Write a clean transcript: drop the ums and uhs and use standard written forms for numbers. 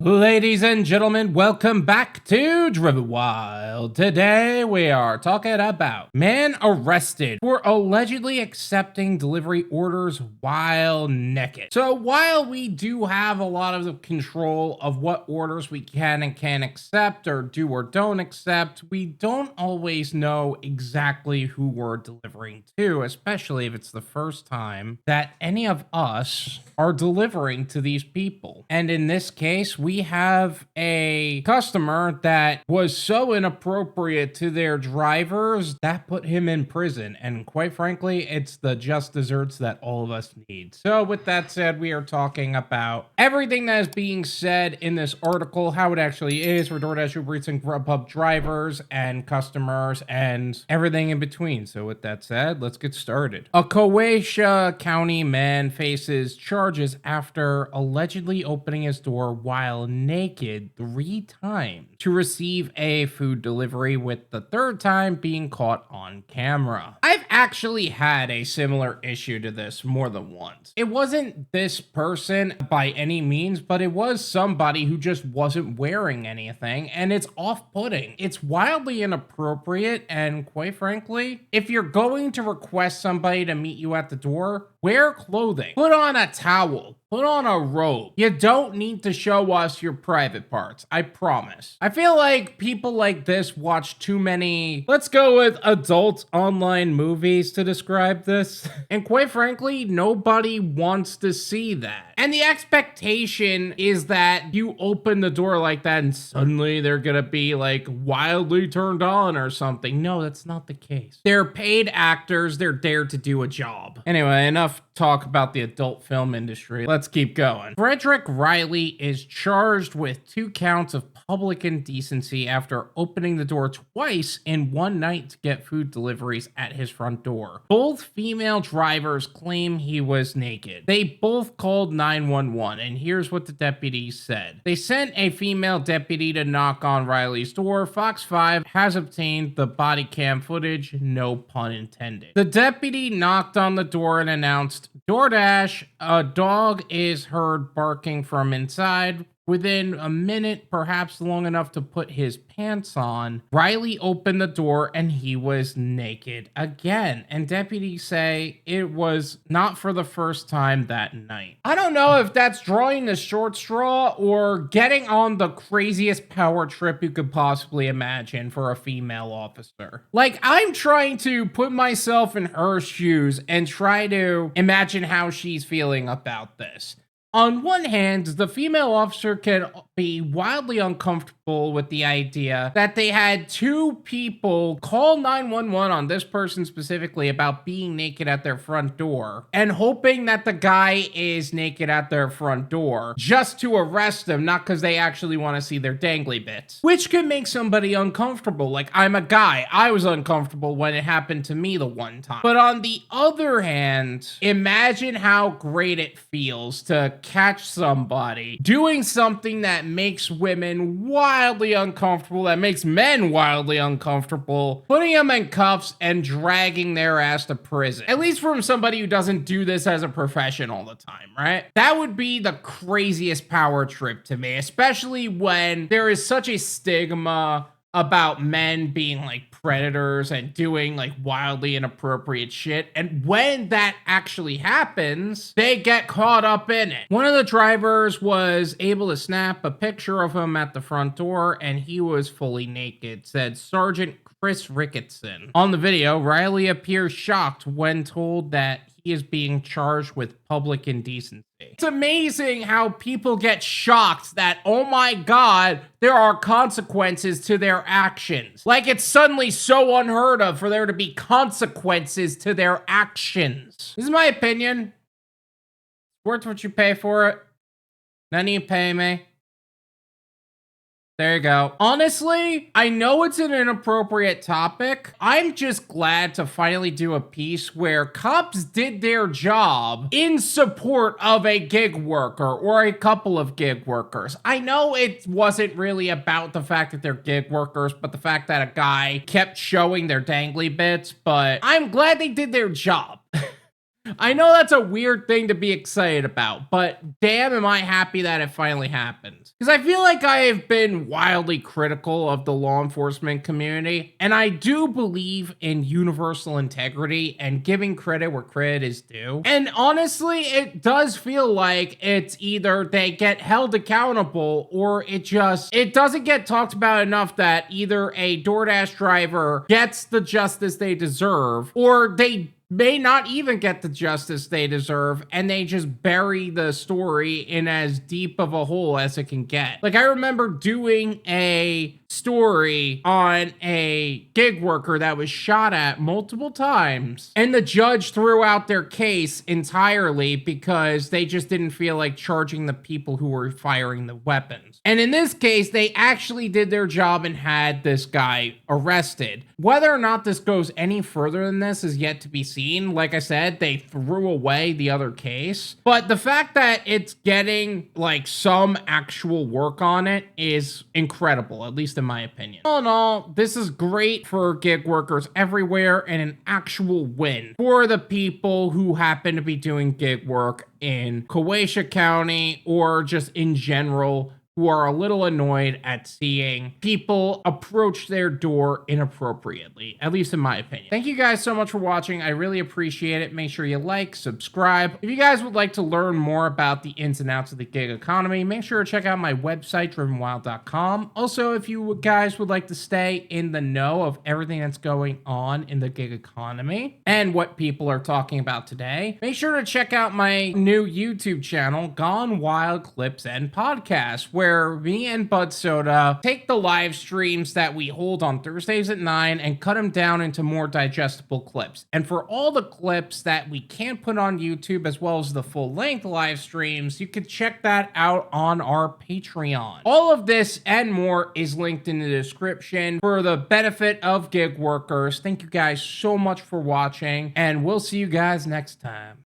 Ladies and gentlemen, welcome back to Driven Wyld. Today we are talking about man arrested for allegedly accepting delivery orders while naked. So while we do have a lot of the control of what orders we can and can't accept or do or don't accept, we don't always know exactly who we're delivering to, especially if it's the first time that any of us are delivering to these people. And in this case, we have a customer that was so inappropriate to their drivers that put him in prison. And quite frankly, it's the just desserts that all of us need. So with that said, we are talking about everything that is being said in this article, how it actually is for Doordash, UberEats, and Grubhub drivers and customers and everything in between. So with that said, let's get started. A Coahuila County man faces charges after allegedly opening his door while naked 3 times to receive a food delivery, with the 3rd time being caught on camera. I've actually had a similar issue to this more than once. It wasn't this person by any means, but it was somebody who just wasn't wearing anything, and it's off-putting. It's wildly inappropriate, and quite frankly, if you're going to request somebody to meet you at the door, wear clothing. Put on a towel. Put on a robe. You don't need to show us your private parts, I promise. I feel like people like this watch too many, let's go with adult online movies to describe this. And quite frankly, nobody wants to see that. And the expectation is that you open the door like that and suddenly they're gonna be like wildly turned on or something. No, that's not the case. They're paid actors. They're there to do a job. Anyway, enough talk about the adult film industry. Let's keep going. Frederick Riley is charged with 2 counts of public indecency after opening the door twice in one night to get food deliveries at his front door. Both female drivers claim he was naked. They both called 911, and here's what the deputies said. They sent a female deputy to knock on Riley's door. Fox 5 has obtained the body cam footage, no pun intended. The deputy knocked on the door and announced, "Doordash, a dog is heard barking from inside." Within a minute, perhaps long enough to put his pants on, Riley opened the door and he was naked again. And deputies say it was not for the first time that night. I don't know if that's drawing the short straw or getting on the craziest power trip you could possibly imagine for a female officer. Like, I'm trying to put myself in her shoes and try to imagine how she's feeling about this. On one hand, the female officer can be wildly uncomfortable with the idea that they had 2 people call 911 on this person specifically about being naked at their front door and hoping that the guy is naked at their front door just to arrest them, not because they actually want to see their dangly bits, which can make somebody uncomfortable. Like, I'm a guy. I was uncomfortable when it happened to me the one time. But on the other hand, imagine how great it feels to catch somebody doing something that makes women wildly uncomfortable, that makes men wildly uncomfortable, putting them in cuffs and dragging their ass to prison. At least from somebody who doesn't do this as a profession all the time, right? That would be the craziest power trip to me, especially when there is such a stigma about men being like predators and doing like wildly inappropriate shit. And when that actually happens, they get caught up in it. One of the drivers was able to snap a picture of him at the front door, and he was fully naked, said Sergeant Chris Ricketson. On the video, Riley appears shocked when told that he is being charged with public indecency. It's amazing how people get shocked that, oh my God, there are consequences to their actions. Like, it's suddenly so unheard of for there to be consequences to their actions. This is my opinion. It's worth what you pay for it. None of you pay me. There you go. Honestly, I know it's an inappropriate topic. I'm just glad to finally do a piece where cops did their job in support of a gig worker or a couple of gig workers. I know it wasn't really about the fact that they're gig workers, but the fact that a guy kept showing their dangly bits, but I'm glad they did their job. I know that's a weird thing to be excited about, but damn, am I happy that it finally happened. Because I feel like I have been wildly critical of the law enforcement community, and I do believe in universal integrity and giving credit where credit is due. And honestly, it does feel like it's either they get held accountable or it doesn't get talked about enough that either a DoorDash driver gets the justice they deserve or they may not even get the justice they deserve, and they just bury the story in as deep of a hole as it can get. Like, I remember doing a story on a gig worker that was shot at multiple times, and the judge threw out their case entirely because they just didn't feel like charging the people who were firing the weapons. And in this case, they actually did their job and had this guy arrested. Whether or not this goes any further than this is yet to be seen. Like I said, they threw away the other case, but the fact that it's getting like some actual work on it is incredible, at least in my opinion. All in all, this is great for gig workers everywhere and an actual win for the people who happen to be doing gig work in Cowacha County or just in general, who are a little annoyed at seeing people approach their door inappropriately, at least in my opinion. Thank you guys so much for watching. I really appreciate it. Make sure you like, subscribe. If you guys would like to learn more about the ins and outs of the gig economy, make sure to check out my website, drivenwyld.com. Also, if you guys would like to stay in the know of everything that's going on in the gig economy and what people are talking about today, make sure to check out my new YouTube channel, Gone Wild Clips and Podcasts, where me and Bud Soda take the live streams that we hold on Thursdays at 9 and cut them down into more digestible clips. And for all the clips that we can't put on YouTube, as well as the full-length live streams, you can check that out on our Patreon. All of this and more is linked in the description for the benefit of gig workers. Thank you guys so much for watching, and we'll see you guys next time.